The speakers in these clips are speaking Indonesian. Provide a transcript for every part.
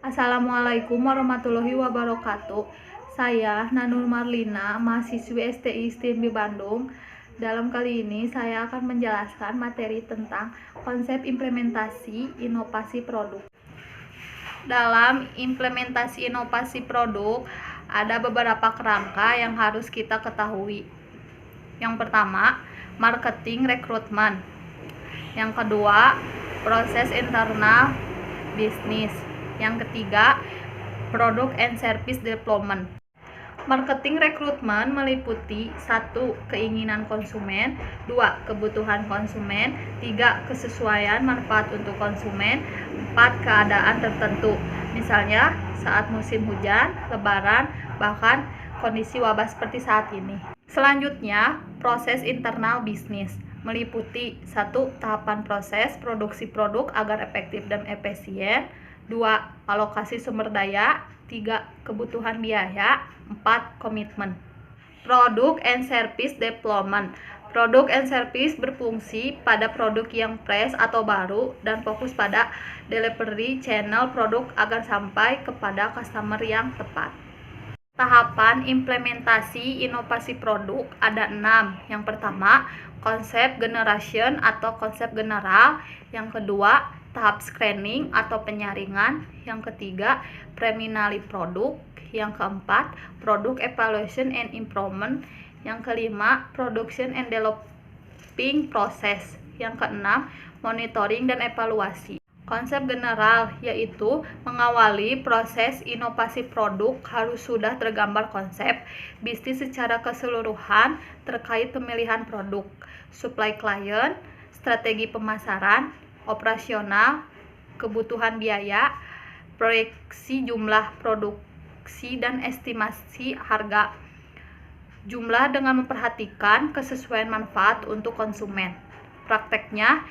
Assalamualaikum warahmatullahi wabarakatuh. Saya Nanur Marlina, mahasiswi STI STIMB Bandung. Dalam kali ini saya akan menjelaskan materi tentang konsep implementasi inovasi produk. Dalam implementasi inovasi produk, ada beberapa kerangka yang harus kita ketahui. Yang pertama, marketing rekrutmen. Yang kedua, proses internal bisnis. Yang ketiga, product and service development. Marketing rekrutmen meliputi 1. Keinginan konsumen, 2. Kebutuhan konsumen, 3. Kesesuaian manfaat untuk konsumen, 4. Keadaan tertentu, misalnya saat musim hujan, lebaran, bahkan kondisi wabah seperti saat ini. Selanjutnya, proses internal bisnis meliputi 1. Tahapan proses produksi produk agar efektif dan efisien, 2. Alokasi sumber daya, 3. Kebutuhan biaya, 4. Komitmen. Product and service development. Produk and service berfungsi pada produk yang fresh atau baru dan fokus pada delivery channel produk agar sampai kepada customer yang tepat. Tahapan implementasi inovasi produk ada 6. Yang pertama, konsep generation atau konsep general. Yang kedua, tahap screening atau penyaringan. Yang ketiga, preliminary produk. Yang keempat, product evaluation and improvement. Yang kelima, production and developing process. Yang keenam, monitoring dan evaluasi. Konsep general yaitu mengawali proses inovasi produk harus sudah tergambar konsep bisnis secara keseluruhan terkait pemilihan produk, supply klien, strategi pemasaran, operasional, kebutuhan biaya, proyeksi jumlah produksi dan estimasi harga. Jumlah dengan memperhatikan kesesuaian manfaat untuk konsumen. Prakteknya,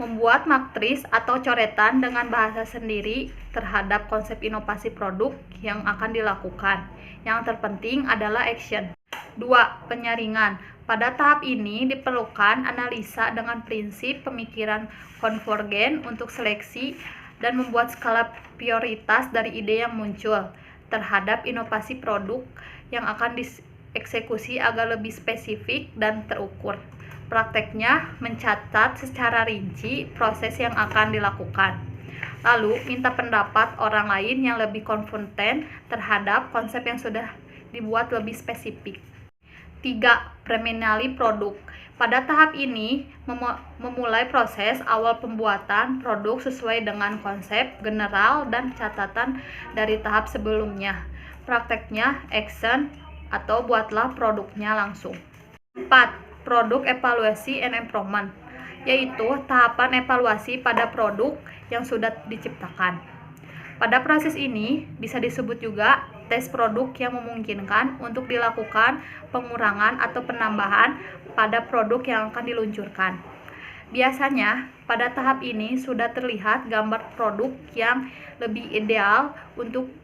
membuat matris atau coretan dengan bahasa sendiri terhadap konsep inovasi produk yang akan dilakukan. Yang terpenting adalah action. 2. Penyaringan. Pada tahap ini diperlukan analisa dengan prinsip pemikiran konvergen untuk seleksi dan membuat skala prioritas dari ide yang muncul terhadap inovasi produk yang akan dieksekusi agar lebih spesifik dan terukur. Prakteknya mencatat secara rinci proses yang akan dilakukan. Lalu minta pendapat orang lain yang lebih kompeten terhadap konsep yang sudah dibuat lebih spesifik. 3. Preliminary produk. Pada tahap ini memulai proses awal pembuatan produk sesuai dengan konsep general dan catatan dari tahap sebelumnya. Prakteknya action atau buatlah produknya langsung. 4. Produk evaluasi and improvement, yaitu tahapan evaluasi pada produk yang sudah diciptakan. Pada proses ini bisa disebut juga tes produk yang memungkinkan untuk dilakukan pengurangan atau penambahan pada produk yang akan diluncurkan. Biasanya pada tahap ini sudah terlihat gambar produk yang lebih ideal untuk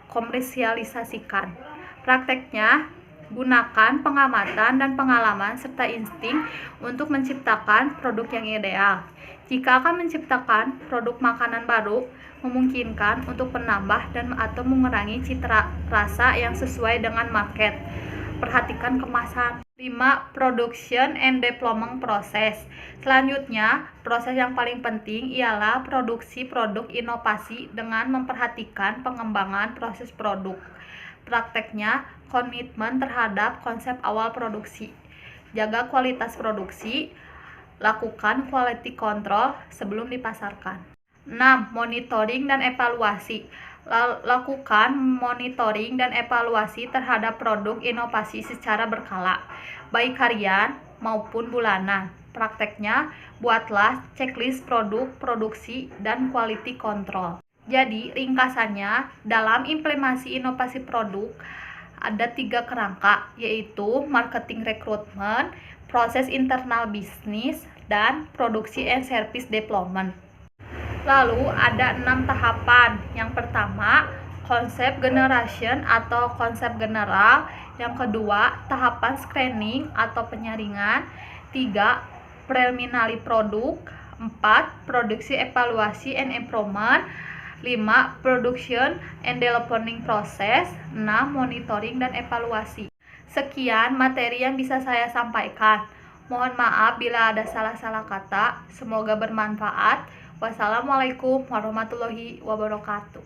komersialisasikan. Prakteknya gunakan pengamatan dan pengalaman serta insting untuk menciptakan produk yang ideal. Jika akan menciptakan produk makanan baru, memungkinkan untuk menambah dan atau mengurangi cita rasa yang sesuai dengan market. Perhatikan kemasan. 5. Production and development process. Selanjutnya, proses yang paling penting ialah produksi produk inovasi dengan memperhatikan pengembangan proses produk. Prakteknya, komitmen terhadap konsep awal produksi. Jaga kualitas produksi, lakukan quality control sebelum dipasarkan. 6. Monitoring dan evaluasi. Lakukan monitoring dan evaluasi terhadap produk inovasi secara berkala, baik harian maupun bulanan. Prakteknya, buatlah checklist produk, produksi, dan quality control. Jadi, ringkasannya, dalam implementasi inovasi produk, ada 3 kerangka, yaitu marketing rekrutmen, proses internal bisnis, dan produksi and service development. Lalu ada 6 tahapan. Yang pertama, konsep generation atau konsep general. Yang kedua, tahapan screening atau penyaringan. 3. Preliminary produk. 4. Produksi evaluasi and improvement. 5. Production and developing process. 6. Monitoring dan evaluasi. Sekian materi yang bisa saya sampaikan. Mohon maaf bila ada salah-salah kata. Semoga bermanfaat. Wassalamualaikum warahmatullahi wabarakatuh.